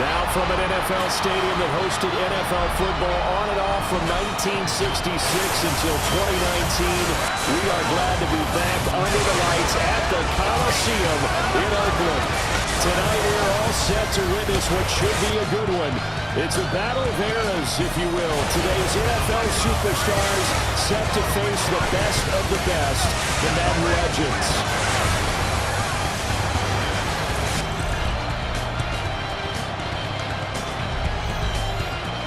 Now from an NFL stadium that hosted NFL football on and off from 1966 until 2019, we are glad to be back under the lights at the Coliseum in Oakland. Tonight we're all set to witness what should be a good one. It's a battle of eras, if you will. Today's NFL superstars set to face the best of the best, the Madden legends.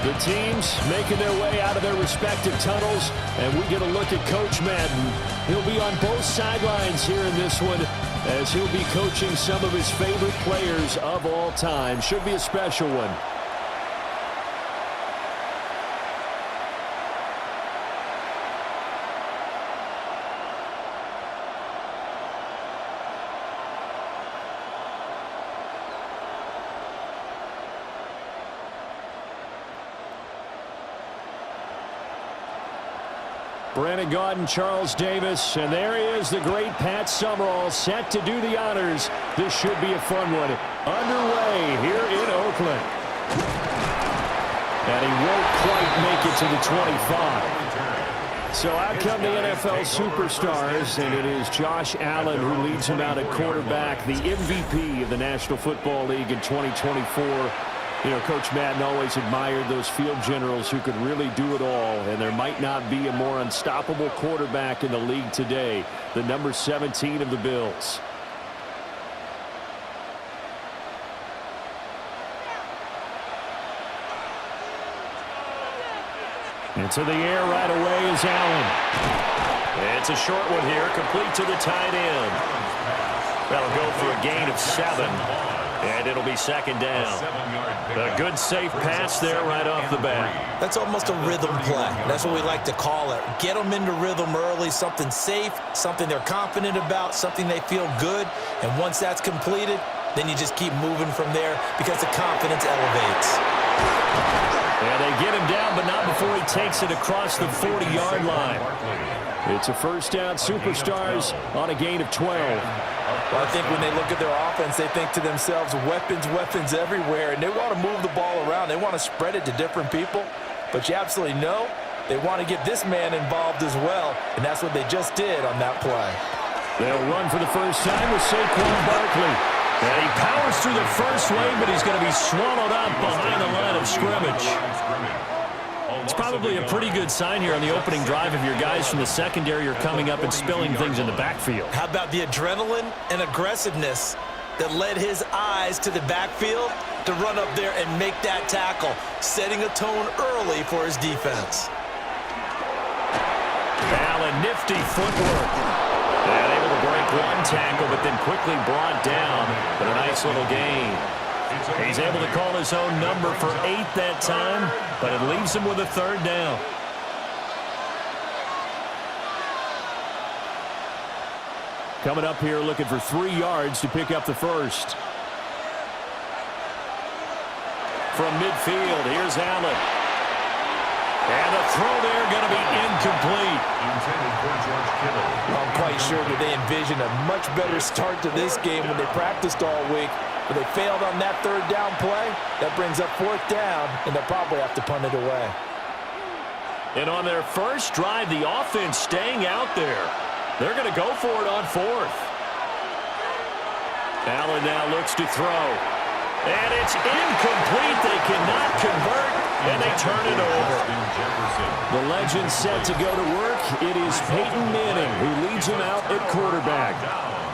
The teams making their way out of their respective tunnels, and we get a look at Coach Madden. He'll be on both sidelines here in this one, as he'll be coaching some of his favorite players of all time. Should be a special one. Brandon Gaudin, Charles Davis, and there he is, the great Pat Summerall, set to do the honors. This should be a fun one. Underway here in Oakland. And he won't quite make it to the 25. So out come the NFL superstars, and it is Josh Allen who leads him out at quarterback, the MVP of the National Football League in 2024. You know, Coach Madden always admired those field generals who could really do it all, and there might not be a more unstoppable quarterback in the league today, the number 17 of the Bills. Into the air right away is Allen. It's a short one here, complete to the tight end. That'll go for a gain of 7. And it'll be second down. A good, safe pass there right off the bat. That's almost a rhythm play. That's what we like to call it. Get them into rhythm early, something safe, something they're confident about, something they feel good. And once that's completed, then you just keep moving from there because the confidence elevates. Yeah, they get him down, but not before he takes it across the 40-yard line. It's a first down, superstars on a gain of 12. Well, I think when they look at their offense, they think to themselves, weapons everywhere, and they want to move the ball around. They want to spread it to different people, but you absolutely know they want to get this man involved as well, and that's what they just did on that play. They'll run for the first time with Saquon Barkley. And he powers through the first wave, but he's going to be swallowed up behind the line of scrimmage. It's probably a pretty good sign here on the opening drive if your guys from the secondary are coming up and spilling things in the backfield. How about the adrenaline and aggressiveness that led his eyes to the backfield to run up there and make that tackle, setting a tone early for his defense. Allen, nifty footwork. And able to break one tackle, but then quickly brought down. But a nice little gain. He's able to call his own number for 8 that time, but it leaves him with a third down. Coming up here looking for 3 yards to pick up the first. From midfield, here's Allen. And the throw there going to be incomplete. I'm quite sure that they envisioned a much better start to this game when they practiced all week. But they failed on that third down play. That brings up 4th down, and they'll probably have to punt it away. And on their first drive, the offense staying out there. They're going to go for it on 4th. Allen now looks to throw. And it's incomplete. They cannot convert, and they turn it over. The legend set to go to work. It is Peyton Manning who leads him out at quarterback.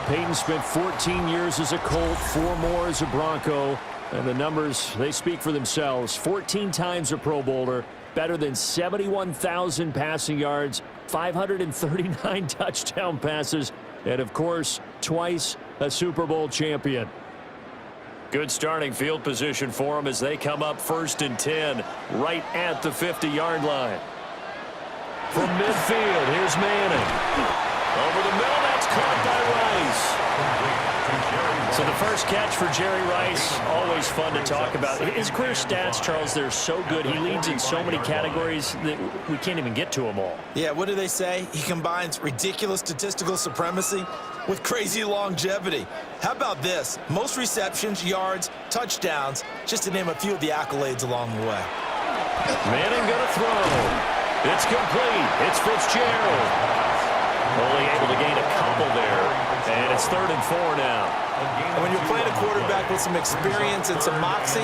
Peyton spent 14 years as a Colt, 4 more as a Bronco, and the numbers, they speak for themselves. 14 times a Pro Bowler, better than 71,000 passing yards, 539 touchdown passes, and of course, twice a Super Bowl champion. Good starting field position for them as they come up 1st and 10, right at the 50-yard line. From midfield, here's Manning. Over the middle, that's caught by Rice. So the first catch for Jerry Rice, always fun to talk about. His career stats, Charles, they're so good. He leads in so many categories that we can't even get to them all. Yeah, what do they say? He combines ridiculous statistical supremacy with crazy longevity. How about this? Most receptions, yards, touchdowns, just to name a few of the accolades along the way. Manning going to throw. It's complete. It's Fitzgerald. Only able to gain a couple there. And it's 3rd and 4 now. And when you're playing a quarterback with some experience and some moxie,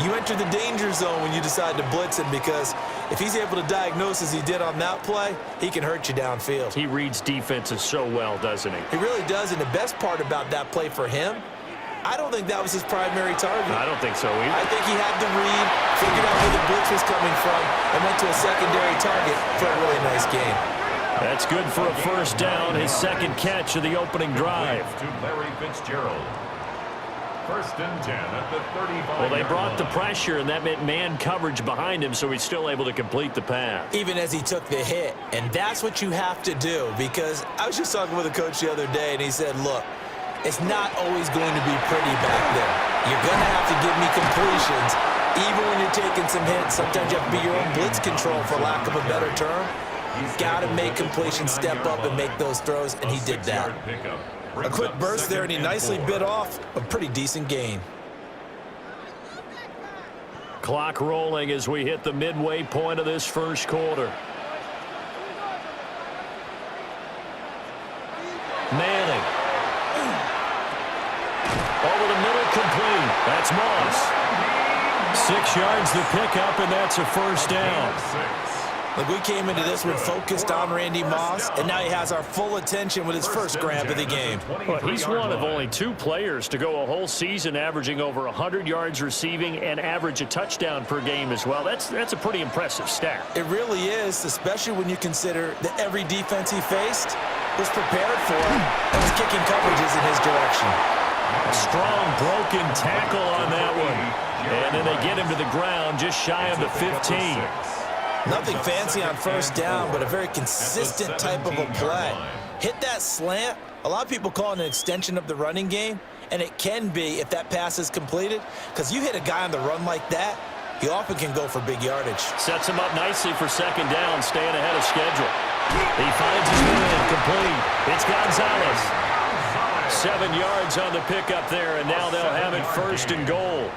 you enter the danger zone when you decide to blitz him, because if he's able to diagnose as he did on that play, he can hurt you downfield. He reads defenses so well, doesn't he? He really does, and the best part about that play for him, I don't think that was his primary target. I don't think so either. I think he had the read, figured out where the blitz was coming from, and went to a secondary target for a really nice game. That's good for a first down, his second catch of the opening drive. To Larry Fitzgerald. 1st and 10 at the 35. Well, they brought the pressure, and that meant man coverage behind him, so he's still able to complete the pass. Even as he took the hit, and that's what you have to do, because I was just talking with a coach the other day, and he said, look, it's not always going to be pretty back there. You're going to have to give me completions, even when you're taking some hits. Sometimes you have to be your own blitz control, for lack of a better term. You've got to make completions, step up and make those throws, and he did that. A quick burst there, and he nicely bit off a pretty decent gain. Clock rolling as we hit the midway point of this first quarter. Manning. Over the middle, complete. That's Moss. 6 yards the pickup, and that's a first down. Look, we came into this one focused on Randy Moss, and now he has our full attention with his first grab of the game. Well, he's one of only 2 players to go a whole season averaging over 100 yards receiving and average a touchdown per game as well. That's a pretty impressive stat. It really is, especially when you consider that every defense he faced was prepared for him and was kicking coverages in his direction. A strong broken tackle on that one. And then they get him to the ground just shy of the 15. Nothing fancy on first down, but a very consistent type of a play. Hit that slant. A lot of people call it an extension of the running game, and it can be if that pass is completed, because you hit a guy on the run like that, he often can go for big yardage. Sets him up nicely for second down, staying ahead of schedule. He finds his man complete. It's Gonzalez. 7 yards on the pickup there, and now they'll have it 1st and goal.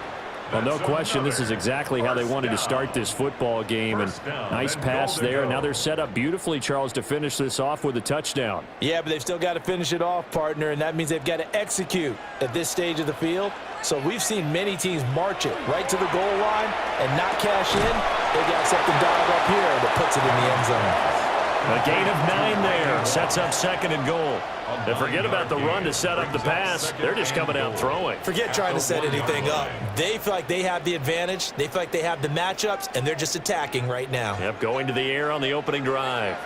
Well, no question, this is exactly how they wanted to start this football game. And nice pass there. Now they're set up beautifully, Charles, to finish this off with a touchdown. Yeah, but they've still got to finish it off, partner, and that means they've got to execute at this stage of the field. So we've seen many teams march it right to the goal line and not cash in. They got something dialed up here that puts it in the end zone. A gain of 9 there. Sets up 2nd and goal. And forget about the run to set up the pass. They're just coming out throwing. Forget trying to set anything up. They feel like they have the advantage. They feel like they have the matchups, and they're just attacking right now. Yep, going to the air on the opening drive.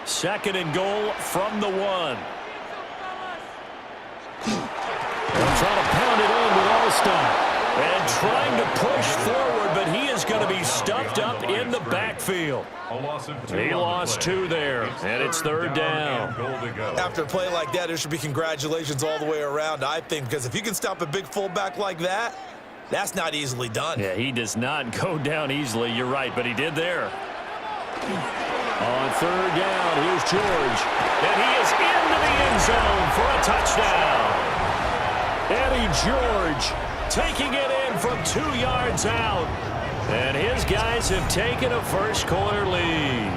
2nd and goal from the 1. They'll try to pound it in with Allstott. And trying to push forward, but he is going to be stuffed up in the backfield. He lost 2 there, and it's 3rd down. After a play like that, there should be congratulations all the way around, I think, because if you can stop a big fullback like that, that's not easily done. Yeah, he does not go down easily. You're right, but he did there. On 3rd down, here's George. And he is into the end zone for a touchdown. Eddie George taking it in from 2 yards out. And his guys have taken a first quarter lead.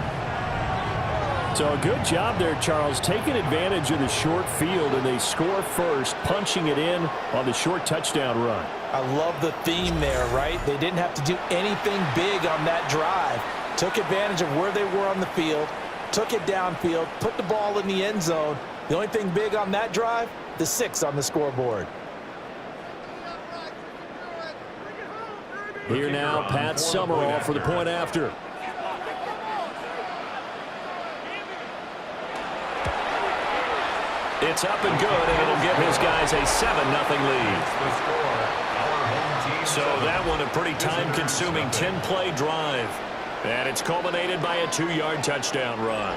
So a good job there, Charles, taking advantage of the short field, and they score first, punching it in on the short touchdown run. I love the theme there, right? They didn't have to do anything big on that drive. Took advantage of where they were on the field, took it downfield, put the ball in the end zone. The only thing big on that drive, the 6 on the scoreboard. Here now, Pat Summerall for the point after. It's up and good, and it'll give his guys a 7-0 lead. So that one a pretty time-consuming 10-play drive. And it's culminated by a 2-yard touchdown run.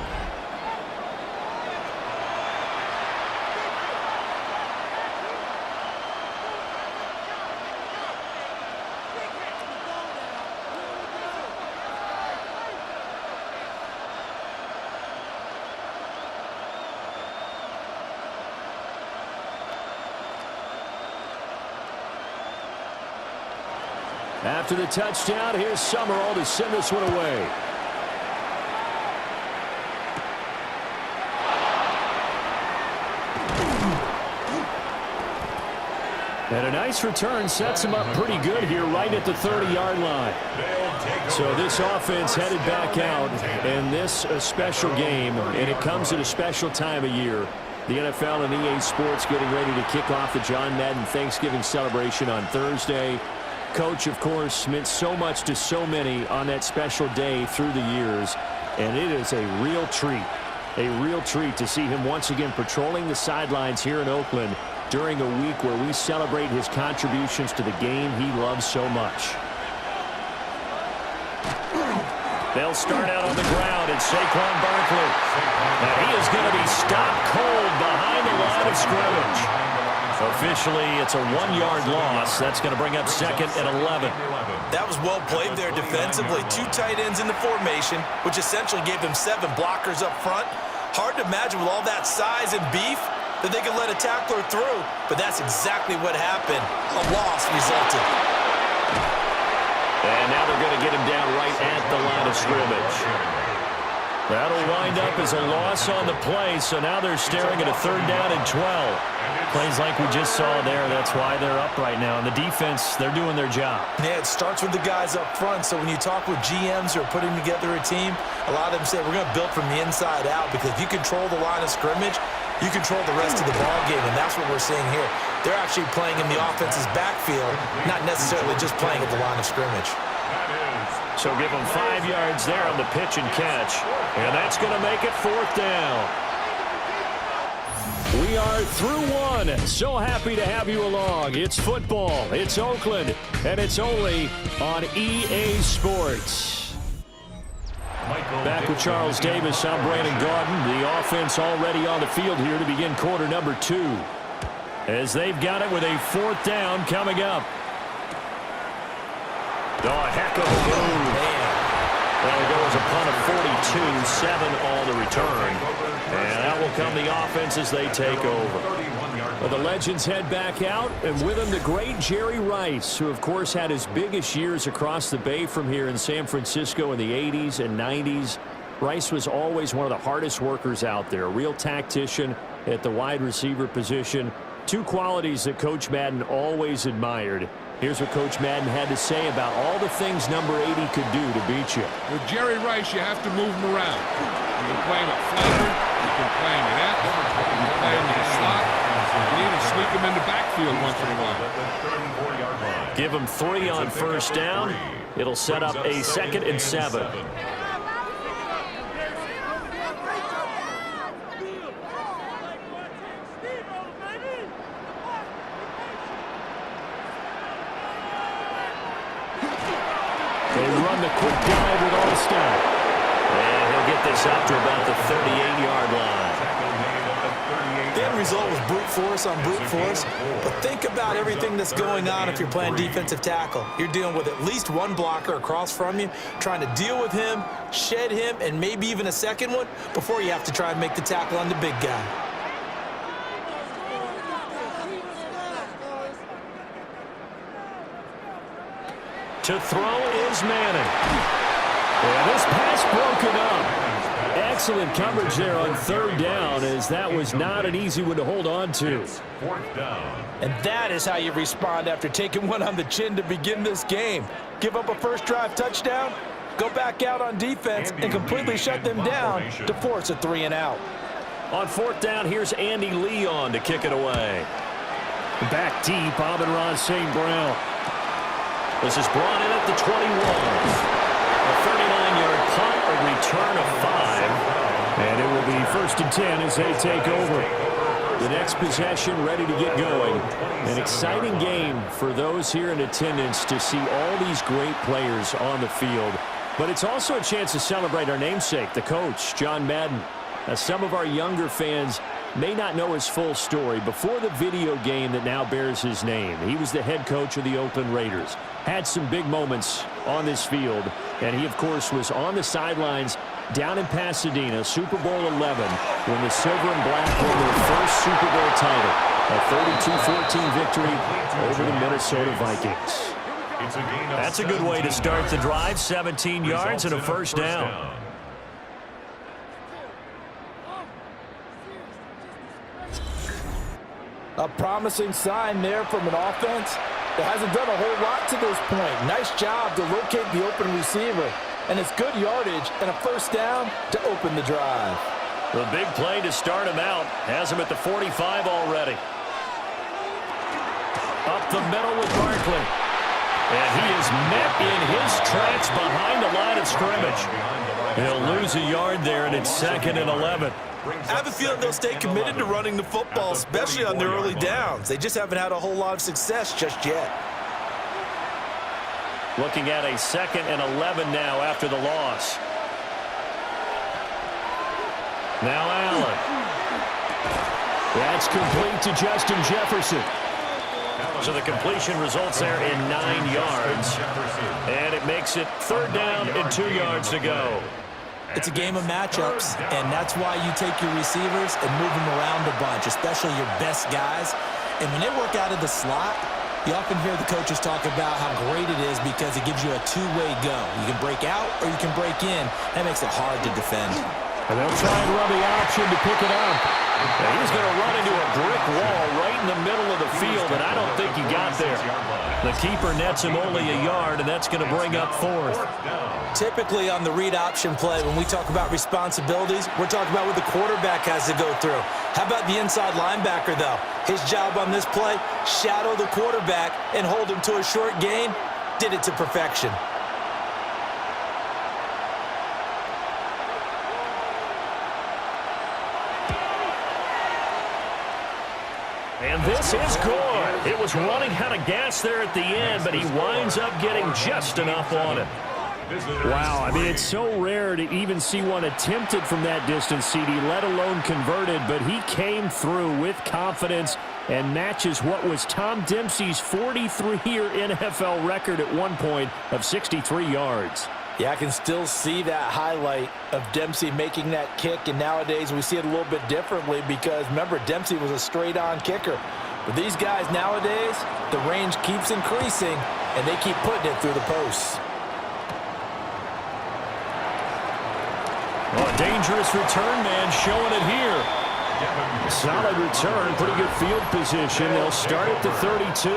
After the touchdown, here's Summerall to send this one away. And a nice return sets him up pretty good here right at the 30-yard line. So this offense headed back out, and this a special game, and it comes at a special time of year. The NFL and EA Sports getting ready to kick off the John Madden Thanksgiving celebration on Thursday. Coach, of course, meant so much to so many on that special day through the years, and it is a real treat to see him once again patrolling the sidelines here in Oakland during a week where we celebrate his contributions to the game he loves so much. They'll start out on the ground, and Saquon Barkley. Now he is going to be stopped cold behind the line of scrimmage. Officially, it's a 1-yard loss. That's going to bring up second and 11. That was well played there defensively. 2 tight ends in the formation, which essentially gave them 7 blockers up front. Hard to imagine with all that size and beef that they could let a tackler through, but that's exactly what happened. A loss resulted. And now they're going to get him down right at the line of scrimmage. That'll wind up as a loss on the play, so now they're staring at a 3rd down and 12. Plays like we just saw there, that's why they're up right now. And the defense, they're doing their job. Yeah, it starts with the guys up front, so when you talk with GMs who are putting together a team, a lot of them say we're going to build from the inside out, because if you control the line of scrimmage, you control the rest of the ball game, and that's what we're seeing here. They're actually playing in the offense's backfield, not necessarily just playing at the line of scrimmage. So give them 5 yards there on the pitch and catch, and that's going to make it 4th down. We are through one. So happy to have you along. It's football, it's Oakland, and it's only on EA Sports. Back with Charles Davis, I'm Brandon Gaudin. The offense already on the field here to begin quarter number 2. As they've got it with a 4th down coming up. Oh, heck of a move. Well, it goes a punt of 42, 7 on the return. And out will come the offense as they take over. Well, the legends head back out, and with them the great Jerry Rice, who of course had his biggest years across the bay from here in San Francisco in the 80s and 90s. Rice was always one of the hardest workers out there, a real tactician at the wide receiver position. 2 qualities that Coach Madden always admired. Here's what Coach Madden had to say about all the things number 80 could do to beat you. With Jerry Rice, you have to move him around. You can play him at flanker, you can play him at X, you can play him in the slot. You need to sneak him in the backfield once in a while. Give him 3 on 1st down. It'll set up a 2nd and 7. They run the quick dive with Allstott. And he'll get this up to about the 38-yard line. The end result was brute force on brute force. But think about everything that's going on if you're playing defensive tackle. You're dealing with at least 1 blocker across from you, trying to deal with him, shed him, and maybe even a second one before you have to try and make the tackle on the big guy. To throw is Manning. And this pass broken up. Excellent coverage there on 3rd down, as that was not an easy one to hold on to. And that is how you respond after taking one on the chin to begin this game. Give up a first drive touchdown, go back out on defense, and completely shut them down to force a 3 and out. On 4th down, here's Andy Leon to kick it away. Back deep, Amon-Ra St. Brown. This is brought in at the 21. A 39-yard punt, a return of 5. And it will be 1st and 10 as they take over. The next possession ready to get going. An exciting game for those here in attendance to see all these great players on the field. But it's also a chance to celebrate our namesake, the coach, John Madden. Now, some of our younger fans may not know his full story. Before the video game that now bears his name, he was the head coach of the Oakland Raiders. Had some big moments on this field, and he, of course, was on the sidelines down in Pasadena, Super Bowl 11, when the Silver and Black won their first Super Bowl title, a 32-14 victory over the Minnesota Vikings. It's a gain of That's a good way to start the drive. 17 yards and a first down. A promising sign there from an offense that hasn't done a whole lot to this point. Nice job to locate the open receiver. And it's good yardage and a first down to open the drive. The big play to start him out has him at the 45 already. Up the middle with Barkley. And he is met in his tracks behind the line of scrimmage. He'll lose a yard there, and it's 2nd and 11. I have a feeling they'll stay committed to running the football, especially on their early downs. They just haven't had a whole lot of success just yet. Looking at a 2nd and 11 now after the loss. Now Allen. That's complete to Justin Jefferson. So the completion results there in 9 yards. And it makes it 3rd down and 2 yards to go. It's a game of matchups, and that's why you take your receivers and move them around a bunch, especially your best guys. And when they work out of the slot, you often hear the coaches talk about how great it is because it gives you a two-way go. You can break out or you can break in. That makes it hard to defend. And they'll try and run the option to pick it up. And he's going to run into a brick wall right in the middle of the field, and I don't think he got there. The keeper nets him only a yard, and that's going to bring up 4th. Typically on the read option play, when we talk about responsibilities, we're talking about what the quarterback has to go through. How about the inside linebacker, though? His job on this play, shadow the quarterback and hold him to a short gain. Did it to perfection. And this is good. It was running out of gas there at the end, but he winds up getting just enough on it. Wow, I mean, it's so rare to even see one attempted from that distance, CD, let alone converted, but he came through with confidence and matches what was Tom Dempsey's 43-year NFL record at one point of 63 yards. Yeah, I can still see that highlight of Dempsey making that kick, and nowadays we see it a little bit differently because, remember, Dempsey was a straight-on kicker. But these guys nowadays, the range keeps increasing, and they keep putting it through the posts. Oh, a dangerous return man showing it here. Solid return, pretty good field position. They'll start at the 32.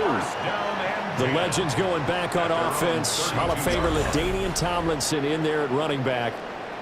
The Legends going back on offense. Hall of Famer LaDainian Tomlinson in there at running back.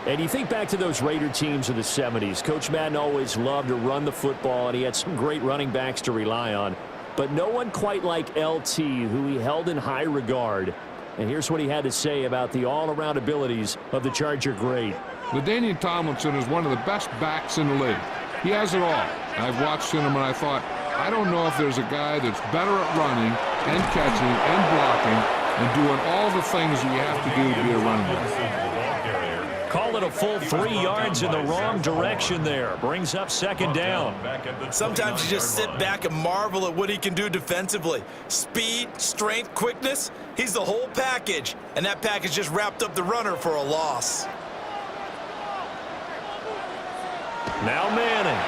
And you think back to those Raider teams of the 70s. Coach Madden always loved to run the football, and he had some great running backs to rely on. But no one quite like LT, who he held in high regard. And here's what he had to say about the all-around abilities of the Charger great. LaDainian Tomlinson is one of the best backs in the league. He has it all. I've watched him and I thought, I don't know if there's a guy that's better at running and catching and blocking and doing all the things you have to do to be a running back. Call it a full 3 yards in the wrong direction there. Brings up 2nd down. Sometimes you just sit back and marvel at what he can do defensively. Speed, strength, quickness, he's the whole package. And that package just wrapped up the runner for a loss. Now Manning.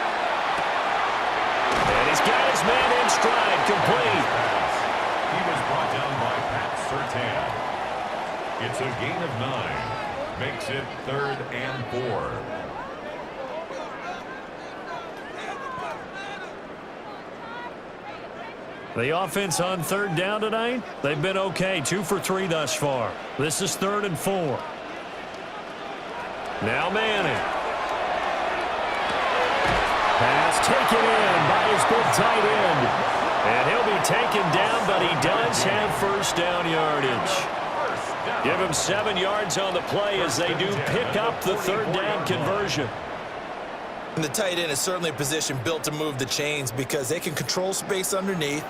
And he's got his man in stride, complete. He was brought down by Pat Surtain. It's a gain of 9. Makes it 3rd and 4. The offense on 3rd down tonight, they've been okay. 2 for 3 thus far. This is 3rd and 4. Now Manning. Pass taken in by his big tight end. And he'll be taken down, but he does have first down yardage. Give him 7 yards on the play as they do pick up the 3rd down conversion. And the tight end is certainly a position built to move the chains because they can control space underneath.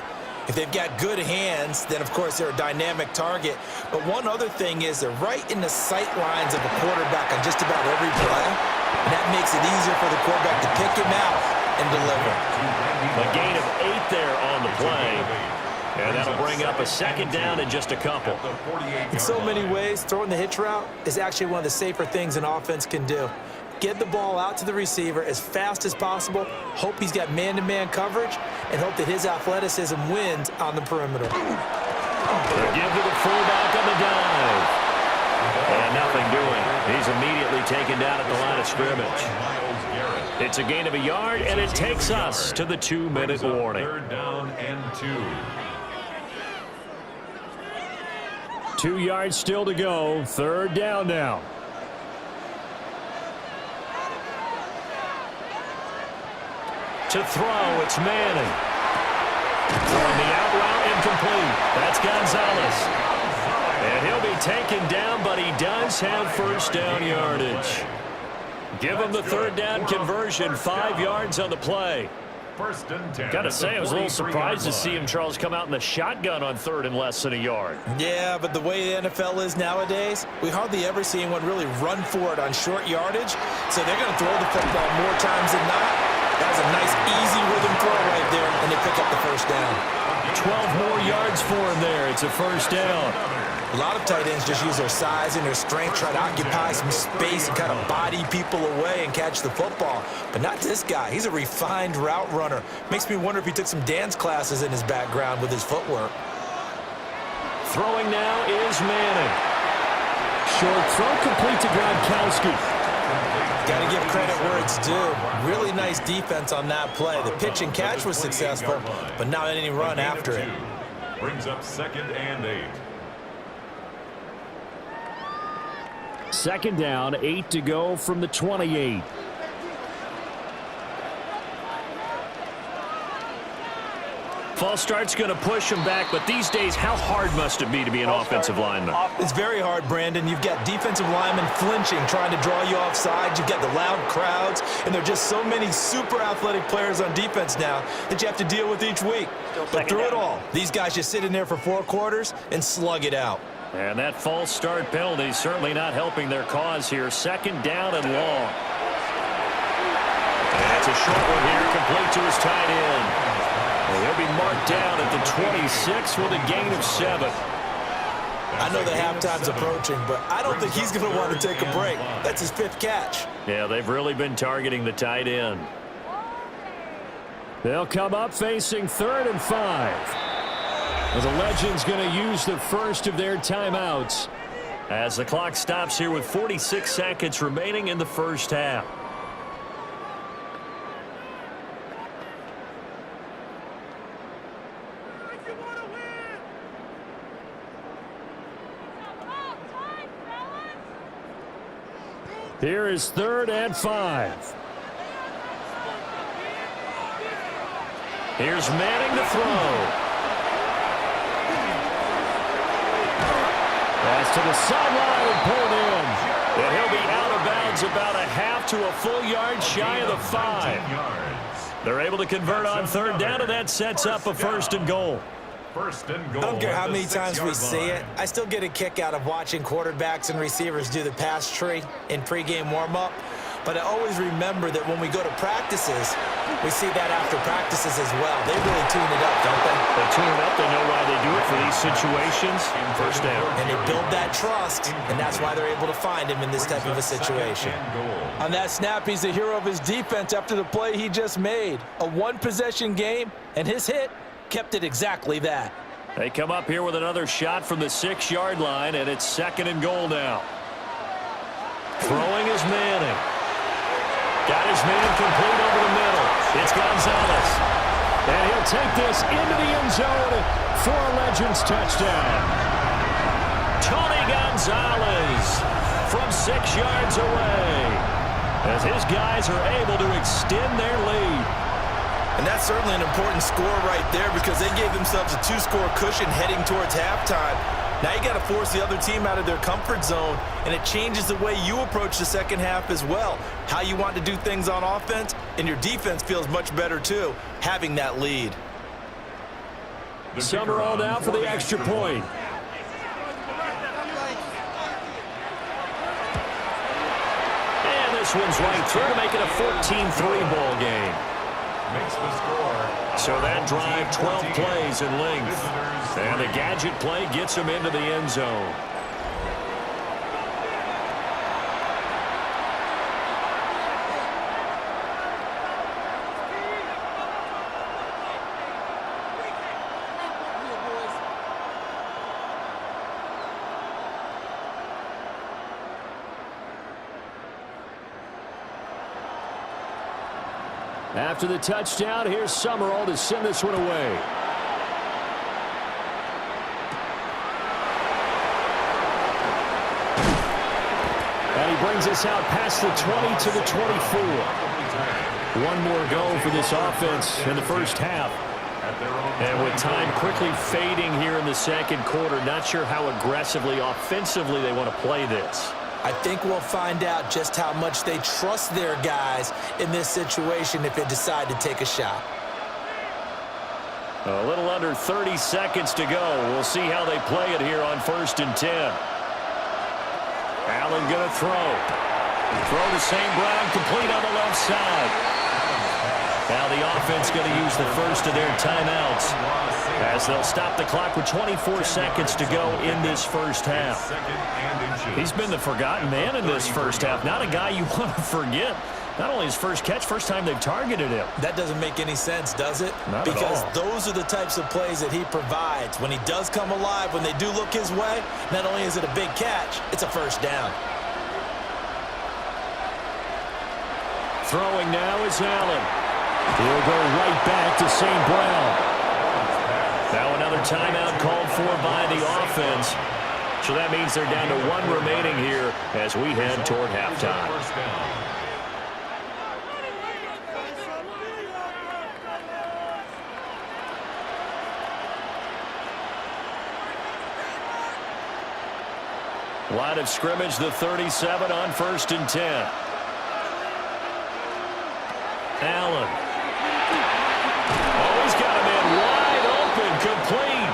If they've got good hands, then, of course, they're a dynamic target. But one other thing is they're right in the sight lines of a quarterback on just about every play. And that makes it easier for the quarterback to pick him out and deliver. A gain of 8 there on the play. And that'll bring up a 2nd down in just a couple. In so many ways, throwing the hitch route is actually one of the safer things an offense can do. Get the ball out to the receiver as fast as possible, hope he's got man-to-man coverage, and hope that his athleticism wins on the perimeter. They give to the fullback on the dive. And nothing doing. He's immediately taken down at the line of scrimmage. It's a gain of a yard, and it takes us to the 2-minute warning. 3rd down and 2. 2 yards still to go. 3rd down now. To throw, it's Manning. Throwing the out route, incomplete. That's Gonzalez. And he'll be taken down, but he does have 1st down yardage. Give him the 3rd down conversion, 5 yards on the play. 1st and 10. Got to say, I was a little surprised to see him, Charles, come out in the shotgun on 3rd and less than a yard. Yeah, but the way the NFL is nowadays, we hardly ever see anyone really run for it on short yardage. So they're going to throw the football more times than not. That was a nice, easy rhythm throw right there, and they pick up the 1st down. 12 more yards for him there. It's a 1st down. A lot of tight ends just use their size and their strength, try to occupy some space and kind of body people away and catch the football. But not this guy. He's a refined route runner. Makes me wonder if he took some dance classes in his background with his footwork. Throwing now is Manning. Short throw complete to Gronkowski. Got to give credit where it's due. Really nice defense on that play. The pitch and catch was successful, but not any run after it. Brings up 2nd and 8. 2nd down, 8 to go from the 28. False start's going to push him back, but these days, how hard must it be to be an offensive lineman? It's very hard, Brandon. You've got defensive linemen flinching, trying to draw you off sides. You've got the loud crowds, and there are just so many super athletic players on defense now that you have to deal with each week. But through it all, these guys just sit in there for 4 quarters and slug it out. And that false start penalty certainly not helping their cause here. 2nd down and long. And that's a short one here, complete to his tight end. Well, he'll be marked down at the 26 with a gain of 7. I know the halftime's approaching, but I don't think he's going to want to take a break. That's his 5th catch. Yeah, they've really been targeting the tight end. They'll come up facing 3rd and 5. Well, the Legends going to use the first of their timeouts as the clock stops here with 46 seconds remaining in the 1st half. Here is 3rd and 5. Here's Manning to throw. Pass to the sideline and pulled in. And he'll be out of bounds about a half to a full yard shy of the 5. They're able to convert on 3rd down, and that sets up a 1st and goal. 1st and goal. I don't care how many times we see it. I still get a kick out of watching quarterbacks and receivers do the pass tree in pregame warm-up. But I always remember that when we go to practices, we see that after practices as well. They really tune it up, don't they? They tune it up. They know why they do it for these situations. 1st down. And they build that trust, and that's why they're able to find him in this type of a situation. On that snap, he's the hero of his defense after the play he just made. A 1-possession game, and his hit kept it exactly that. They come up here with another shot from the 6-yard line, and it's 2nd and goal now. Throwing is Manning. Got his man complete over the middle. It's Gonzalez. And he'll take this into the end zone for a Legends touchdown. Tony Gonzalez from 6 yards away as his guys are able to extend their lead. And that's certainly an important score right there because they gave themselves a 2-score cushion heading towards halftime. Now you got to force the other team out of their comfort zone, and it changes the way you approach the 2nd half as well. How you want to do things on offense, and your defense feels much better too, having that lead. Some are all down for the extra point. And this one's right through to make it a 14-3 ball game. Makes the score. So that drive, 12 plays in length. And the gadget play gets him into the end zone. After the touchdown, here's Summerall to send this one away. And he brings us out past the 20 to the 24. One more go for this offense in the first half. And with time quickly fading here in the second quarter, not sure how aggressively, offensively they want to play this. I think we'll find out just how much they trust their guys in this situation if they decide to take a shot. A little under 30 seconds to go. We'll see how they play it here on 1st and 10. Allen going to throw. Throw to St. Brown, complete on the left side. Now the offense going to use the first of their timeouts as they'll stop the clock with 24 seconds to go in this first half. He's been the forgotten man in this first half. Not a guy you want to forget. Not only his first catch, first time they've targeted him. That doesn't make any sense, does it? Not because at all. Those are the types of plays that he provides. When he does come alive, when they do look his way, not only is it a big catch, it's a first down. Throwing now is Allen. He'll go right back to St. Brown. Now another timeout called for by the offense. So that means they're down to one remaining here as we head toward halftime. Line of scrimmage, the 37 on 1st and 10. Allen. Oh, he's got him in wide open, complete.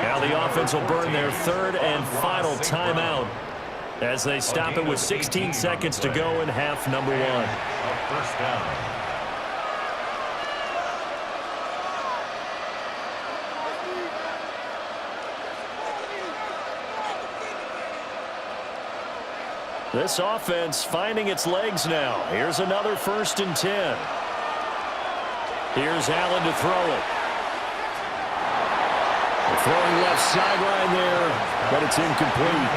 Now the offense will burn their third and final timeout as they stop it with 16 seconds to go in half number one. First down. This offense finding its legs now. Here's another 1st and 10. Here's Allen to throw it. They're throwing left sideline there, but it's incomplete.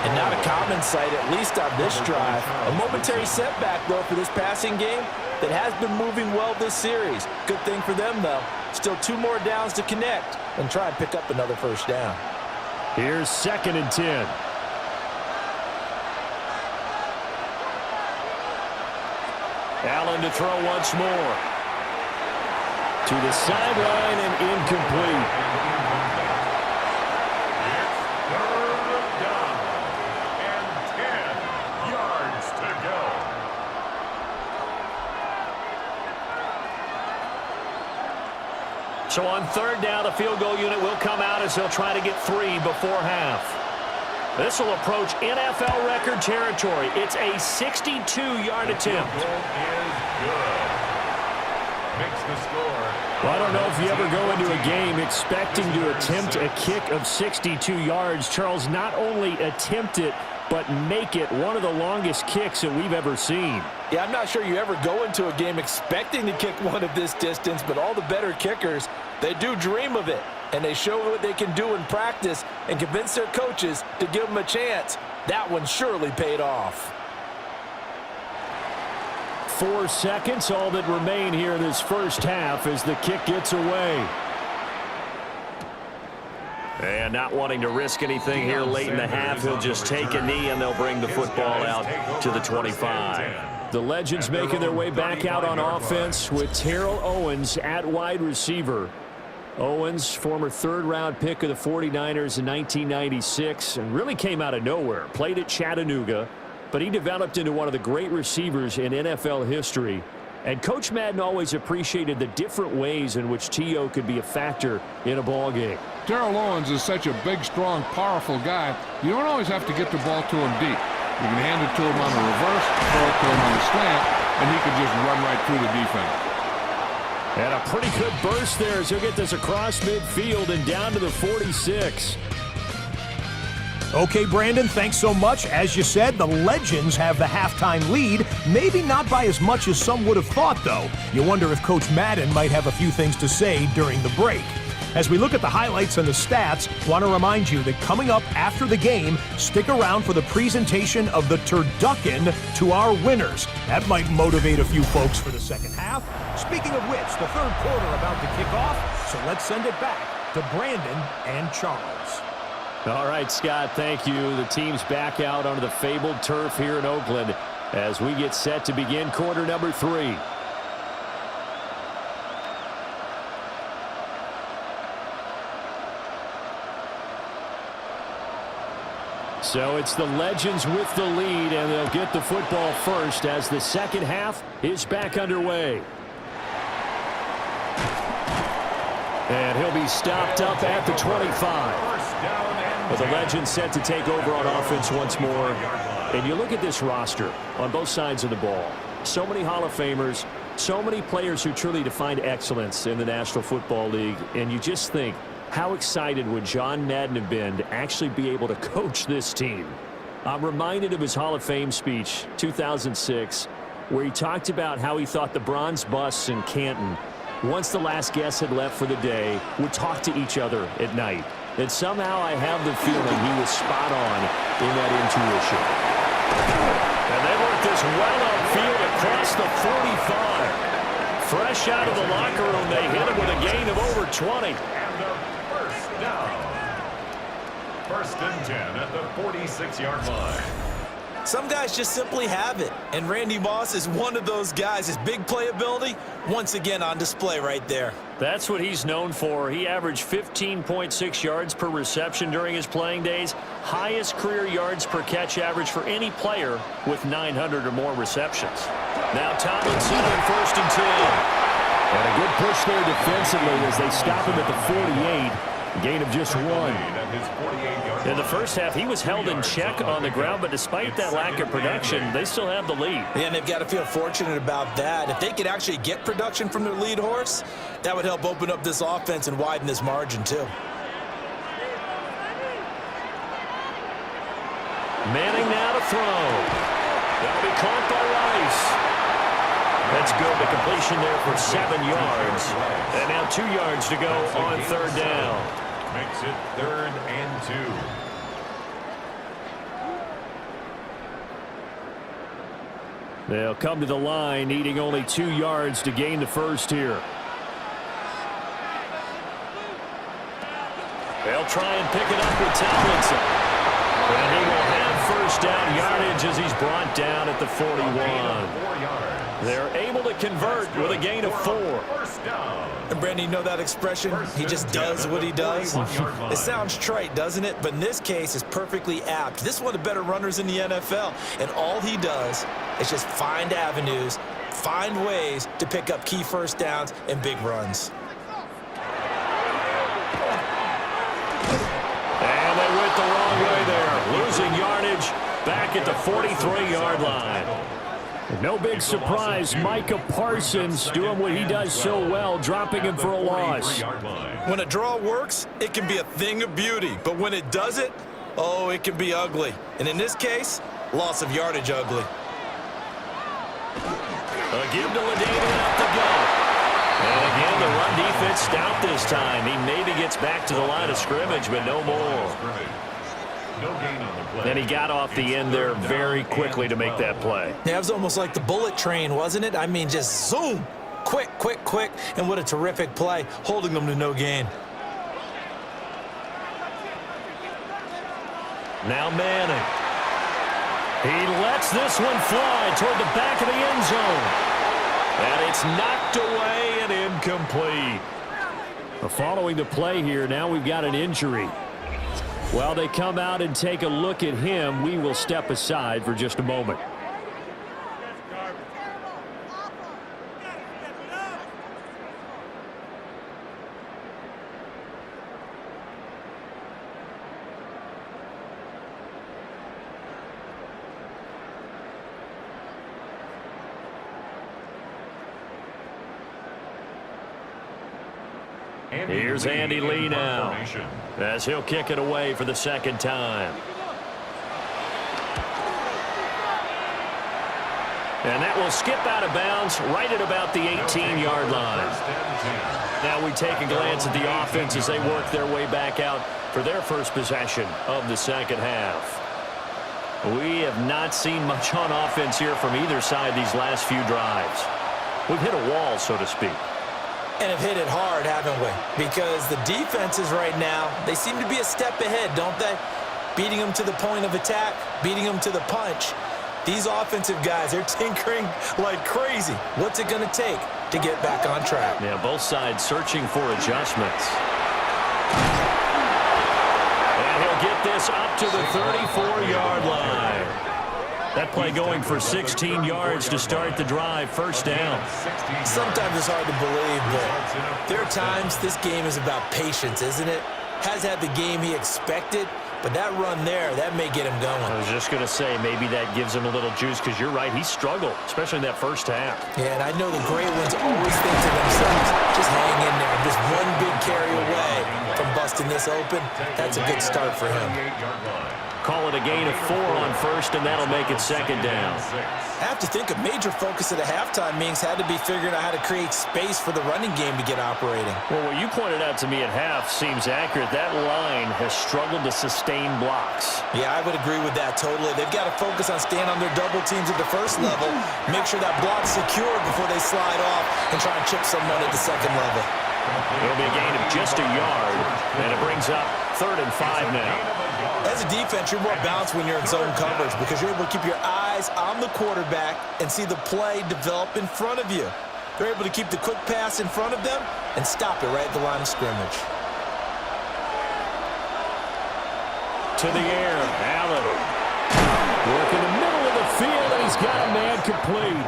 And not a common sight, at least on this drive. A momentary setback, though, for this passing game that has been moving well this series. Good thing for them, though. Still 2 more downs to connect and try and pick up another first down. Here's 2nd and 10. Allen to throw once more. To the sideline and incomplete. It's third down and 10 yards to go. So on 3rd down, the field goal unit will come out as they'll try to get 3 before half. This will approach NFL record territory. It's a 62-yard attempt. Makes the score. Well, I don't know if you ever go into a game expecting to attempt a kick of 62 yards. Charles, not only attempt it, but make it one of the longest kicks that we've ever seen. Yeah, I'm not sure you ever go into a game expecting to kick one of this distance, but all the better kickers, they do dream of it. And they show what they can do in practice and convince their coaches to give them a chance. That one surely paid off. 4 seconds, all that remain here in this first half as the kick gets away. And not wanting to risk anything here late in the half, he'll just take a knee and they'll bring the football out to the 25. The Legends making their way back out on offense with Terrell Owens at wide receiver. Owens, former 3rd-round pick of the 49ers in 1996, and really came out of nowhere. Played at Chattanooga, but he developed into one of the great receivers in NFL history. And Coach Madden always appreciated the different ways in which T.O. could be a factor in a ball game. Terrell Owens is such a big, strong, powerful guy. You don't always have to get the ball to him deep. You can hand it to him on a reverse, throw it to him on a slant, and he can just run right through the defense. And a pretty good burst there as he'll get this across midfield and down to the 46. Okay, Brandon, thanks so much. As you said, the Legends have the halftime lead. Maybe not by as much as some would have thought, though. You wonder if Coach Madden might have a few things to say during the break. As we look at the highlights and the stats, want to remind you that coming up after the game, stick around for the presentation of the turducken to our winners. That might motivate a few folks for the second half. Speaking of which, the third quarter about to kick off, so let's send it back to Brandon and Charles. All right, Scott, thank you. The team's back out onto the fabled turf here in Oakland as we get set to begin quarter number 3. So it's the Legends with the lead, and they'll get the football first as the second half is back underway. And he'll be stopped up at the 25. But the Legends set to take over on offense once more. And you look at this roster on both sides of the ball. So many Hall of Famers, so many players who truly defined excellence in the National Football League. And you just think, how excited would John Madden have been to actually be able to coach this team? I'm reminded of his Hall of Fame speech, 2006, where he talked about how he thought the bronze busts in Canton, once the last guest had left for the day, would talk to each other at night. And somehow I have the feeling he was spot on in that intuition. And they work this well upfield across the 45. Fresh out of the locker room, they hit him with a gain of over 20. And the first down. First and 10 at the 46-yard line. Some guys just simply have it, and Randy Moss is one of those guys. His big playability, once again on display right there. That's what he's known for. He averaged 15.6 yards per reception during his playing days. Highest career yards per catch average for any player with 900 or more receptions. Now Tomlinson on first and 10. And a good push there defensively as they stop him at the 48. Gain of just 1. In the first half, he was held in check on the ground, but despite that lack of production, they still have the lead. Yeah, and they've got to feel fortunate about that. If they could actually get production from their lead horse, that would help open up this offense and widen this margin, too. Manning now to throw. That'll be caught by Rice. That's good. The completion there for 7 yards. And now 2 yards to go on third down. Makes it 3rd and 2. They'll come to the line, needing only 2 yards to gain the first here. They'll try and pick it up with Tomlinson. And he will have first down yardage as he's brought down at the 41. They're able to convert with a gain of 4. And Brandon, you know that expression? He just does what he does. It sounds trite, doesn't it? But in this case, it's perfectly apt. This is one of the better runners in the NFL. And all he does is just find avenues, find ways to pick up key first downs and big runs. And they went the wrong way there. Losing yardage back at the 43-yard line. No big surprise, Micah Parsons doing what he does so well, dropping him for a loss. When a draw works, it can be a thing of beauty. But when it doesn't, oh, it can be ugly. And in this case, loss of yardage ugly. A give to Ladainian up the gut. And again, the run defense stout this time. He maybe gets back to the line of scrimmage, but no more. Then he got off the end there very quickly to make that play. Yeah, it was almost like the bullet train, wasn't it? I mean, just zoom. Quick, quick, quick. And what a terrific play, holding them to no gain. Now Manning. He lets this one fly toward the back of the end zone. And it's knocked away and incomplete. Following the play here, now we've got an injury. While they come out and take a look at him, we will step aside for just a moment. Here's Andy Lee now, as he'll kick it away for the second time. And that will skip out of bounds right at about the 18-yard line. Now we take a glance at the offense as they work their way back out for their first possession of the second half. We have not seen much on offense here from either side these last few drives. We've hit a wall, so to speak. And have hit it hard, haven't we? Because the defenses right now, they seem to be a step ahead, don't they? Beating them to the point of attack, beating them to the punch. These offensive guys, they're tinkering like crazy. What's it going to take to get back on track? Yeah, both sides searching for adjustments. And he'll get this up to the 34-yard line. That play going for 16 yards to start the drive, first down. Sometimes it's hard to believe, but there are times this game is about patience, isn't it? Has had the game he expected, but that run there, that may get him going. I was just going to say, maybe that gives him a little juice, because you're right, he struggled, especially in that first half. Yeah, and I know the great ones always think to themselves, just hang in there. Just one big carry away from busting this open. That's a good start for him. Call it a gain of 4 on first, and that'll make it second down. I have to think a major focus at the halftime meetings had to be figuring out how to create space for the running game to get operating. Well, what you pointed out to me at half seems accurate. That line has struggled to sustain blocks. Yeah, I would agree with that totally. They've got to focus on staying on their double teams at the first level, make sure that block's secured before they slide off and try and chip someone at the second level. It'll be a gain of just a yard, and it brings up 3rd and 5 now. As a defense, you're more balanced when you're in zone coverage because you're able to keep your eyes on the quarterback and see the play develop in front of you. They're able to keep the quick pass in front of them and stop it right at the line of scrimmage. To the air, Allen. Work in the middle of the field, and he's got a man complete.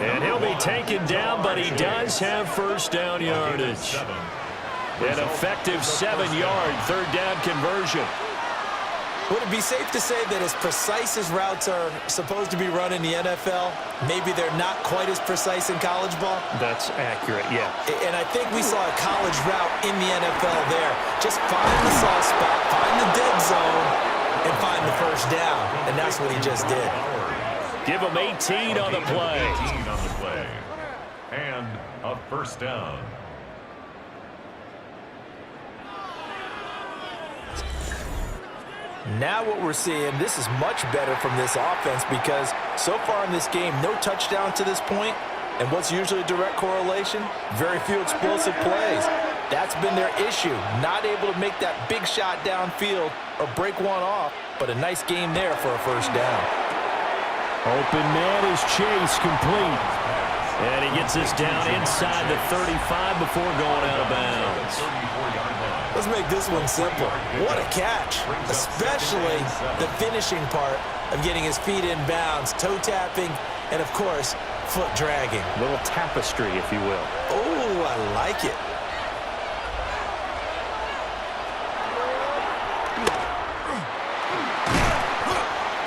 And he'll be taken down, but he does have first down yardage. An effective 7-yard third down conversion. Would it be safe to say that as precise as routes are supposed to be run in the NFL, maybe they're not quite as precise in college ball? That's accurate, yeah. And I think we saw a college route in the NFL there. Just find the soft spot, find the dead zone, and find the first down. And that's what he just did. Give him 18 on the play. 18 on the play. And a first down. Now what we're seeing, this is much better from this offense because so far in this game, no touchdown to this point, and what's usually a direct correlation? Very few explosive plays. That's been their issue, not able to make that big shot downfield or break one off, but a nice game there for a first down. Open man is Chase, complete. And he gets this down inside the 35 before going out of bounds. Let's make this one simple. What a catch, especially the finishing part of getting his feet in bounds, toe tapping, and of course, foot dragging. A little tapestry, if you will. Oh, I like it.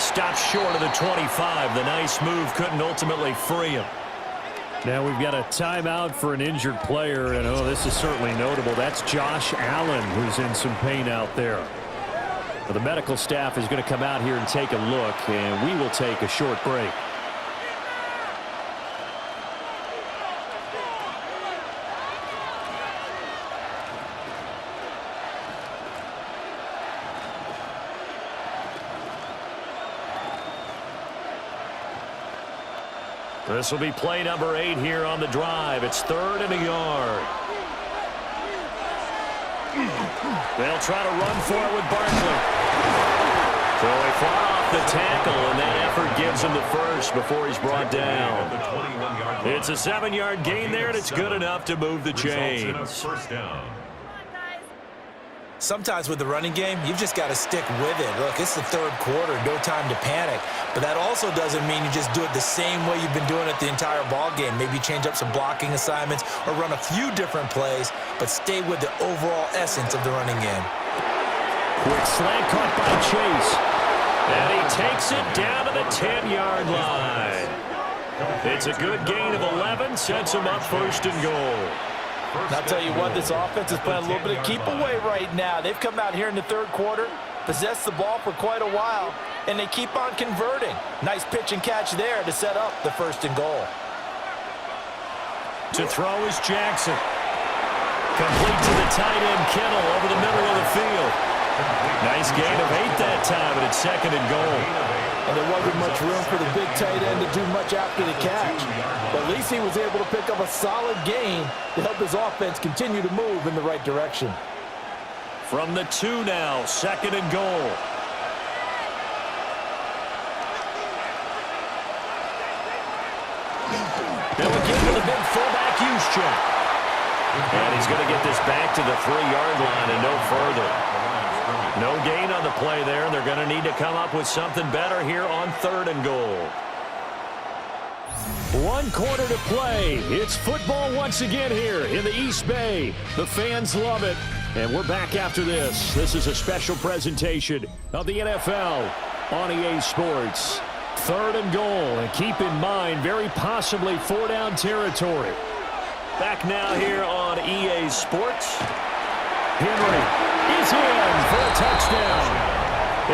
Stops short of the 25. The nice move couldn't ultimately free him. Now we've got a timeout for an injured player, and oh, this is certainly notable. That's Josh Allen, who's in some pain out there. Well, the medical staff is going to come out here and take a look, and we will take a short break. This will be play number 8 here on the drive. It's 3rd and a yard. They'll try to run for it with Barkley. So he fought off the tackle, and that effort gives him the first before he's brought down. It's a 7-yard gain there, and it's good enough to move the chains. Sometimes with the running game, you've just got to stick with it. Look, it's the third quarter, no time to panic. But that also doesn't mean you just do it the same way you've been doing it the entire ball game. Maybe change up some blocking assignments or run a few different plays, but stay with the overall essence of the running game. Quick slant caught by Chase. And he takes it down to the 10-yard line. It's a good gain of 11, sets him up 1st and goal. And I'll tell you what, this offense is playing a little bit of keep away right now. They've come out here in the third quarter, possessed the ball for quite a while, and they keep on converting. Nice pitch and catch there to set up the 1st and goal. To throw is Jackson. Complete to the tight end, Kittle, over the middle of the field. Nice gain of 8 that time, and it's 2nd and goal. And there wasn't much room for the big tight end to do much after the catch. But at least he was able to pick up a solid gain to help his offense continue to move in the right direction. From the 2 now, 2nd and goal. They'll begin with a big fullback use check. And he's going to get this back to the 3-yard line and no further. No gain on the play there. They're going to need to come up with something better here on 3rd and goal. 1 quarter to play. It's football once again here in the East Bay. The fans love it. And we're back after this. This is a special presentation of the NFL on EA Sports. 3rd and goal. And keep in mind, very possibly 4-down territory. Back now here on EA Sports. Henry is in for a touchdown.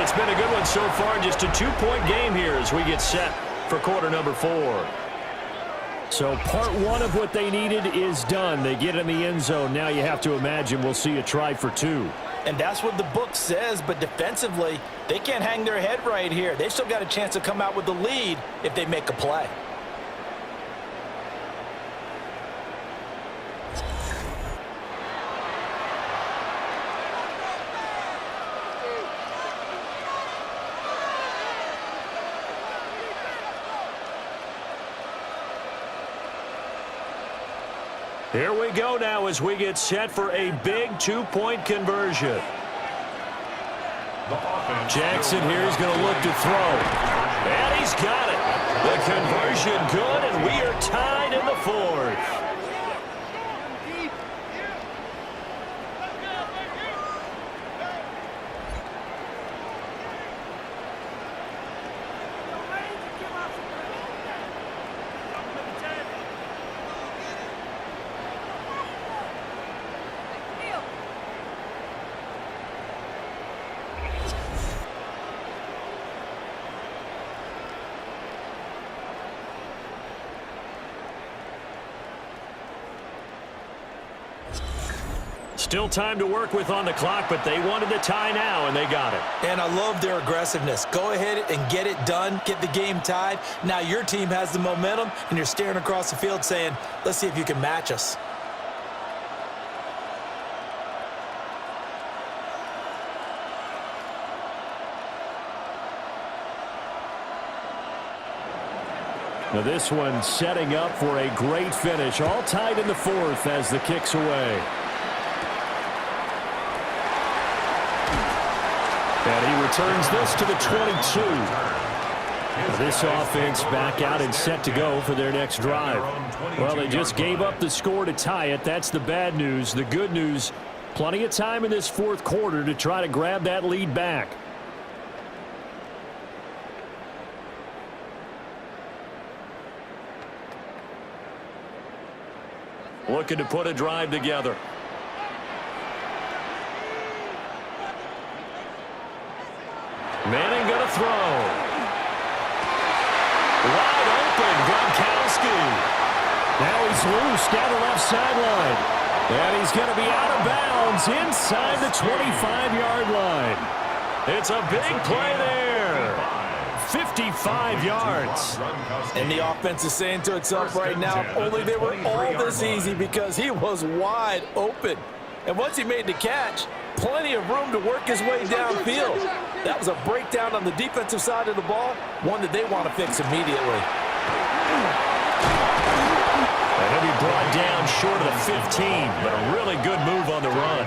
It's been a good one so far. Just a 2-point game here as we get set for quarter number 4. So part 1 of what they needed is done. They get in the end zone. Now you have to imagine we'll see a try for 2. And that's what the book says, but defensively, they can't hang their head right here. They've still got a chance to come out with the lead if they make a play. Here we go now as we get set for a big 2-point conversion. Jackson here is going to look to throw. And he's got it. The conversion good, and we are tied in the 4th. Still time to work with on the clock, but they wanted the tie now, and they got it. And I love their aggressiveness. Go ahead and get it done, get the game tied. Now your team has the momentum, and you're staring across the field saying, let's see if you can match us. Now this one setting up for a great finish. All tied in the 4th as the kick's away. And he returns this to the 22. This offense back out and set to go for their next drive. Well, they just gave up the score to tie it. That's the bad news. The good news, plenty of time in this 4th quarter to try to grab that lead back. Looking to put a drive together. Manning gonna throw. Wide open, Gronkowski. Now he's loose down the left sideline. And he's gonna be out of bounds inside the 25-yard line. It's a big play there. 55 yards. And the offense is saying to itself right now, if only they were all this easy, because he was wide open. And once he made the catch, plenty of room to work his way downfield. That was a breakdown on the defensive side of the ball, one that they want to fix immediately. And he'll be brought down short of the 15, but a really good move on the run.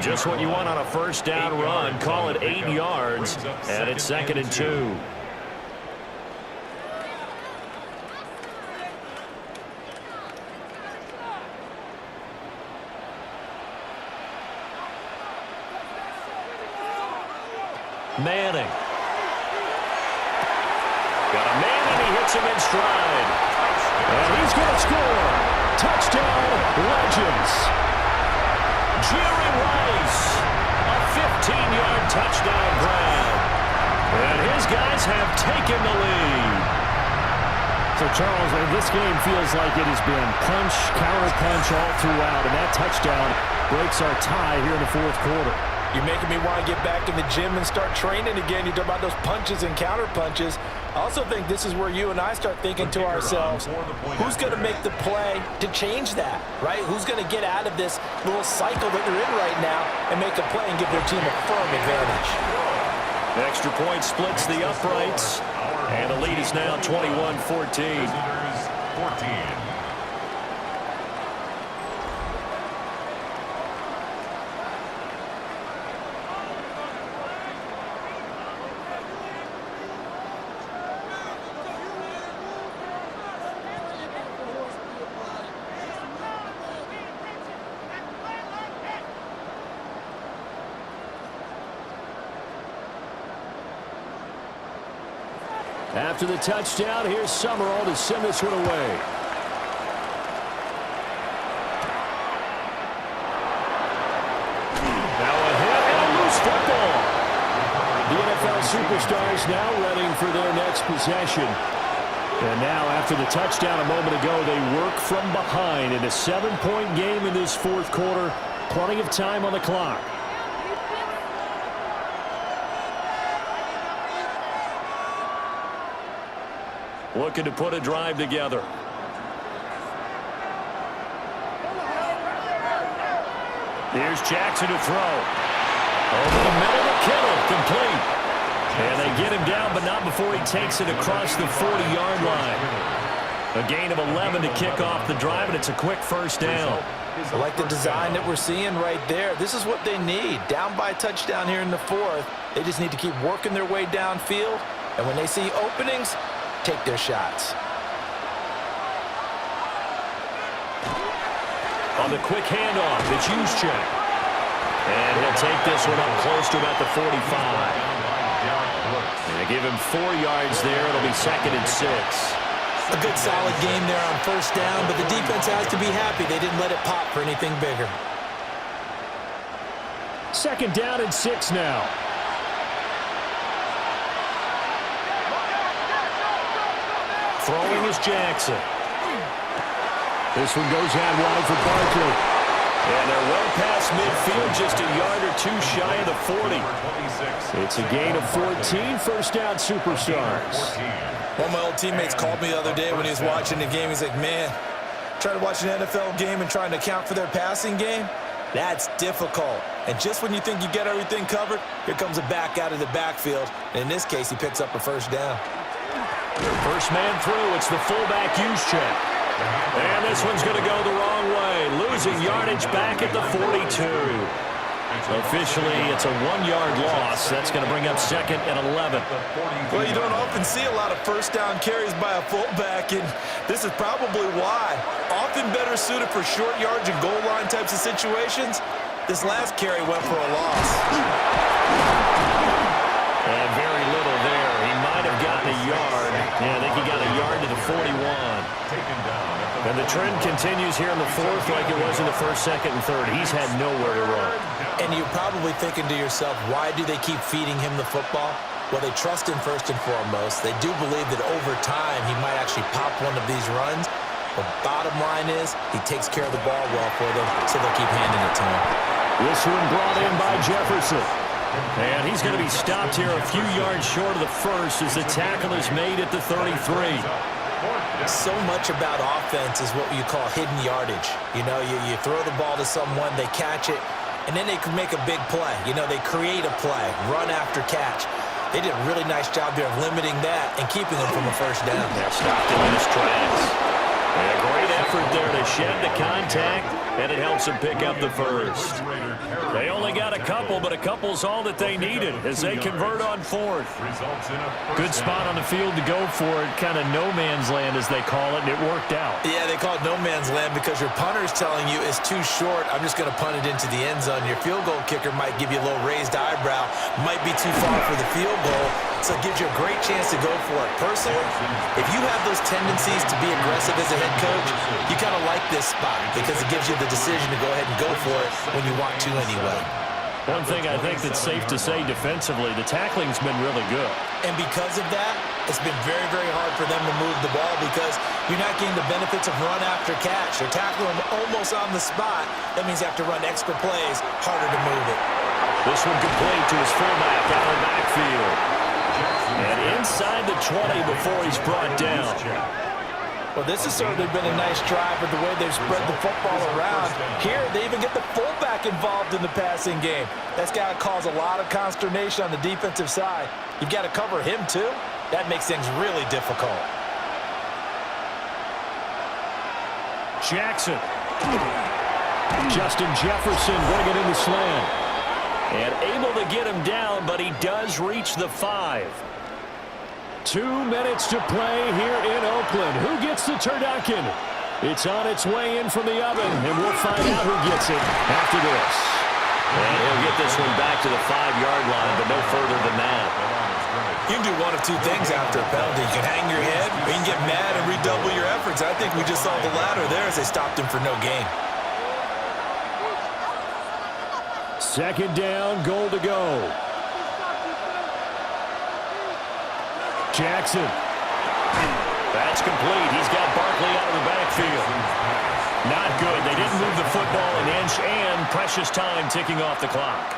Just what you want on a 1st down run. Call it 8 yards, and it's 2nd and 2. Manning. Got a man, and he hits him in stride. And he's going to score. Touchdown, Legends. Jerry Rice. A 15-yard touchdown grab. And his guys have taken the lead. So, Charles, this game feels like it has been punch, counter-punch all throughout, and that touchdown breaks our tie here in the fourth quarter. You're making me want to get back in the gym and start training again. You talk about those punches and counter-punches. I also think this is where you and I start thinking to ourselves, who's going to make the play to change that, right? Who's going to get out of this little cycle that they're in right now and make a play and give their team a firm advantage? Extra point splits the uprights. And the lead is now 21-14. 14. After the touchdown, here's Summerall to send this one away. Now a hit and a loose football. The NFL superstars now running for their next possession. And now after the touchdown a moment ago, they work from behind in a 7-point game in this fourth quarter. Plenty of time on the clock. Looking to put a drive together. Here's Jackson to throw. Over the middle to Kittle, complete. And they get him down, but not before he takes it across the 40-yard line. A gain of 11 to kick off the drive, and it's a quick first down. I like the design that we're seeing right there. This is what they need. Down by a touchdown here in the fourth. They just need to keep working their way downfield. And when they see openings, take their shots. On the quick handoff, it's Juszczyk. And he'll take this one up close to about the 45. And they give him 4 yards there. It'll be 2nd and 6. A good solid game there on first down, but the defense has to be happy they didn't let it pop for anything bigger. 2nd down and 6 now. Throwing is Jackson. This one goes out wide for Barkley. And they're well past midfield, just a yard or two shy of the 40. It's a gain of 14, first down superstars. One of my old teammates called me the other day when he was watching the game. He's like, man, trying to watch an NFL game and trying to account for their passing game, that's difficult. And just when you think you get everything covered, here comes a back out of the backfield. And in this case, he picks up a first down. First man through, it's the fullback Juszczyk. And this one's going to go the wrong way, losing yardage back at the 42. Officially, it's a 1-yard loss. That's going to bring up 2nd and 11. Well, you don't often see a lot of first down carries by a fullback, and this is probably why. Often better suited for short yards and goal line types of situations. This last carry went for a loss. And very little there. He might have gotten a yard. Yeah, I think he got a yard to the 41. And the trend continues here in the fourth like it was in the first, second, and third. He's had nowhere to run. And you're probably thinking to yourself, why do they keep feeding him the football? Well, they trust him first and foremost. They do believe that over time he might actually pop one of these runs. But bottom line is he takes care of the ball well for them, so they'll keep handing it to him. This one brought in by Jefferson. And he's going to be stopped here a few yards short of the first as the tackle is made at the 33. So much about offense is what you call hidden yardage. You know, you throw the ball to someone, they catch it, and then they can make a big play. You know, they create a play, run after catch. They did a really nice job there of limiting that and keeping them from a first down. Now stopped him in his tracks. And a great effort there to shed the contact, and it helps them pick up the first. They only got a couple, but a couple's all that they needed as they convert on fourth. Good spot on the field to go for it, kind of no man's land as they call it, and it worked out. Yeah, they call it no man's land because your punter's telling you it's too short. I'm just going to punt it into the end zone. Your field goal kicker might give you a little raised eyebrow, might be too far for the field goal, so it gives you a great chance to go for it. Personally, if you have those tendencies to be aggressive as a head coach, you kind of like this spot because it gives you the decision to go ahead and go for it when you want to anyway. One thing I think that's safe to say defensively, the tackling's been really good. And because of that, it's been very, very hard for them to move the ball because you're not getting the benefits of run after catch. They're tackling them almost on the spot. That means you have to run extra plays, harder to move it. This one complete to his fullback out of the backfield. And inside the 20 before he's brought down. Well, this has certainly been a nice drive with the way they've spread the football around. Here, they even get the fullback involved in the passing game. That's got to cause a lot of consternation on the defensive side. You've got to cover him, too. That makes things really difficult. Jackson. Justin Jefferson bringing in the slant. And able to get him down, but he does reach the 5. 2 minutes to play here in Oakland. Who gets the turducken? It's on its way in from the oven, and we'll find out who gets it after this. And he'll get this one back to the 5-yard line, but no further than that. You can do one of two things after a penalty. You can hang your head, or you can get mad and redouble your efforts. I think we just saw the latter there as they stopped him for no gain. Second down, goal to go. Jackson. That's complete. He's got Barkley out of the backfield. Not good. They didn't move the football an inch, and precious time ticking off the clock.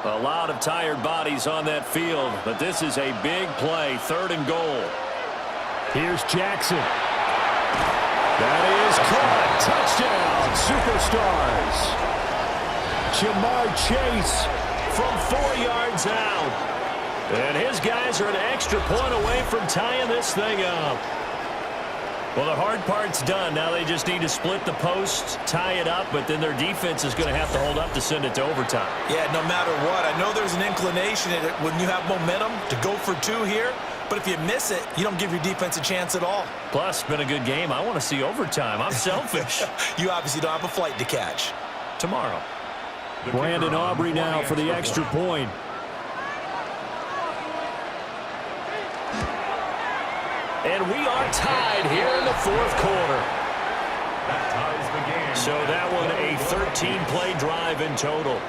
A lot of tired bodies on that field, but this is a big play. 3rd and goal. Here's Jackson. That is caught. Touchdown, Superstars. Jamar Chase from 4 yards out. And his guys are an extra point away from tying this thing up. Well, the hard part's done. Now they just need to split the post, tie it up, but then their defense is going to have to hold up to send it to overtime. Yeah, no matter what. I know there's an inclination in it when you have momentum to go for 2 here. But if you miss it, you don't give your defense a chance at all. Plus, it's been a good game. I want to see overtime. I'm selfish. You obviously don't have a flight to catch. Tomorrow. Brandon Aubrey now for the extra point. And we are tied here in the 4th quarter. That ties the game. So that one a 13-play drive in total.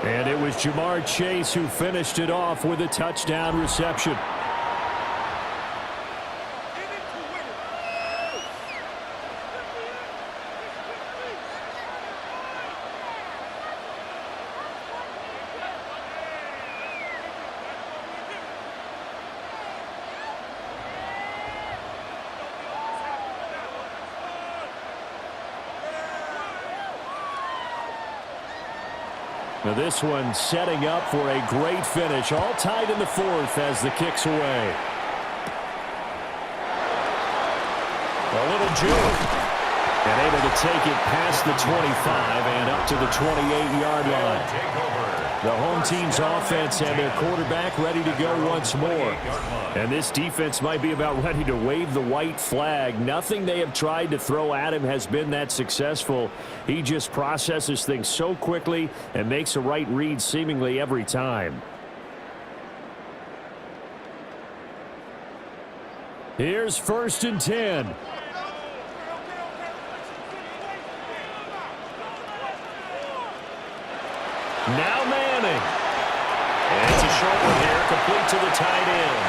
And it was Jamar Chase who finished it off with a touchdown reception. Now this one setting up for a great finish. All tied in the 4th as the kick's away. A little juke. And able to take it past the 25 and up to the 28-yard line. The home team's offense and their quarterback ready to go once more. And this defense might be about ready to wave the white flag. Nothing they have tried to throw at him has been that successful. He just processes things so quickly and makes a right read seemingly every time. Here's 1st and 10. Now Manning. And it's a short one here, complete to the tight end.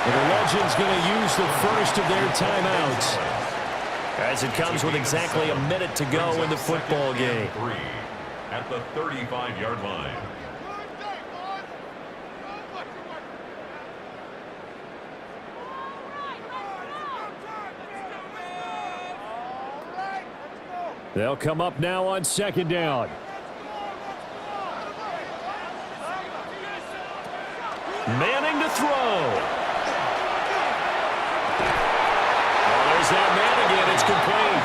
And the Legends going to use the first of their timeouts as it comes with exactly a minute to go in the football game. 3 at the 35-yard line. They'll come up now on 2nd down. Manning to throw. Oh, there's that man again. It's complete.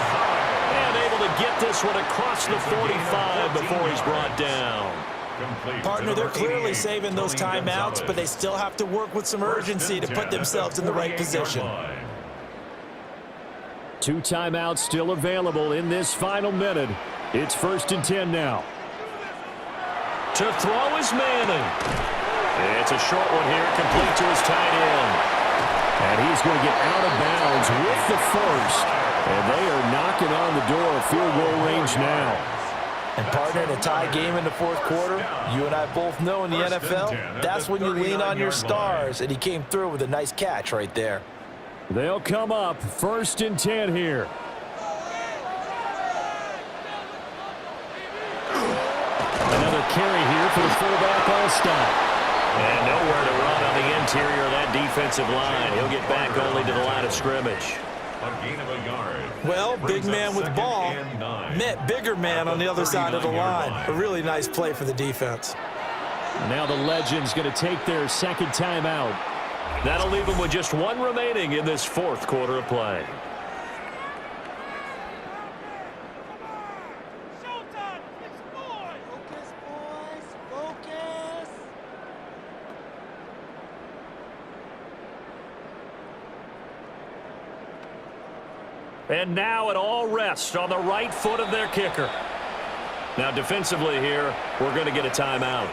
And able to get this one across the 45 before he's brought down. Partner, they're clearly saving those timeouts, but they still have to work with some urgency to put themselves in the right position. 2 timeouts still available in this final minute. It's 1st and 10 now. To throw is Manning. It's a short one here, complete to his tight end. And he's going to get out of bounds with the first. And they are knocking on the door of field goal range now. And partner, in a tie game in the fourth quarter, you and I both know in the NFL, that's when you lean on your stars, and he came through with a nice catch right there. They'll come up 1st and 10 here. Another carry here for the fullback all-stop. And nowhere to run on the interior of that defensive line. He'll get back only to the line of scrimmage. A gain of a yard. Well, big man with the ball met bigger man on the other side of the line. A really nice play for the defense. Now the Legends going to take their second timeout. That'll leave them with just one remaining in this fourth quarter of play. And now it all rests on the right foot of their kicker. Now defensively here, we're going to get a timeout.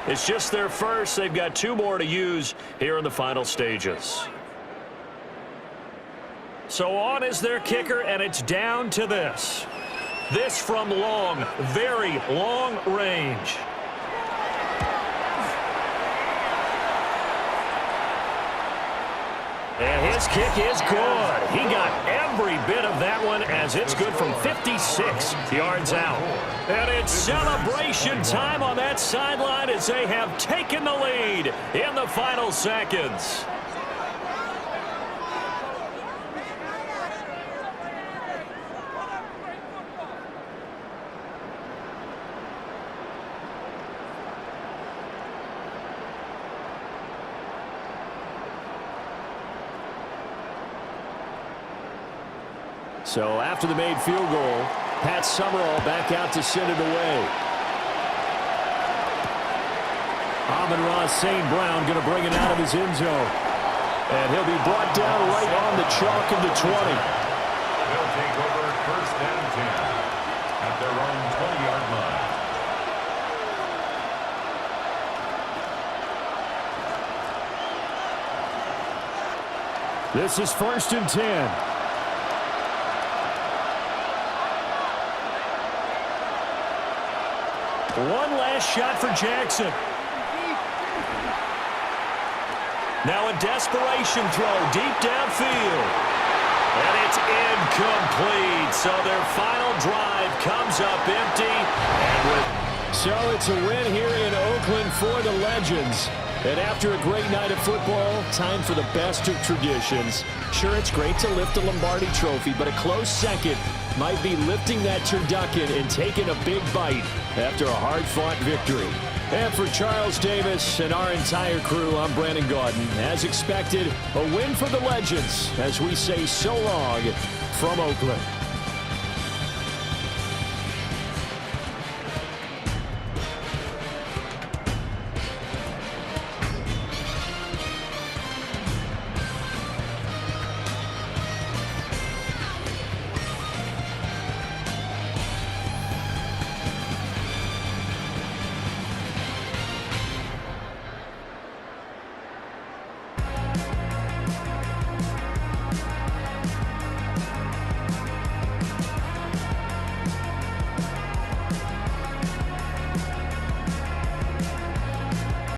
It's just their first. They've got 2 more to use here in the final stages. So on is their kicker, and it's down to this. This from long, very long range. And his kick is good. He got every bit of that one as it's good from 56 yards out. And it's celebration time on that sideline as they have taken the lead in the final seconds. So after the made field goal, Pat Summerall back out to send it away. Amon-Ra St. Brown going to bring it out of his end zone. And he'll be brought down right on the chalk of the 20. They'll take over 1st and 10 at their own 20-yard line. This is 1st and 10. One last shot for Jackson. Now a desperation throw deep downfield. And it's incomplete. So their final drive comes up empty. So it's a win here in Oakland for the Legends. And after a great night of football, time for the best of traditions. Sure, it's great to lift the Lombardi Trophy, but a close second might be lifting that turducken and taking a big bite after a hard-fought victory. And for Charles Davis and our entire crew, I'm Brandon Gaudin. As expected, a win for the Legends as we say so long from Oakland.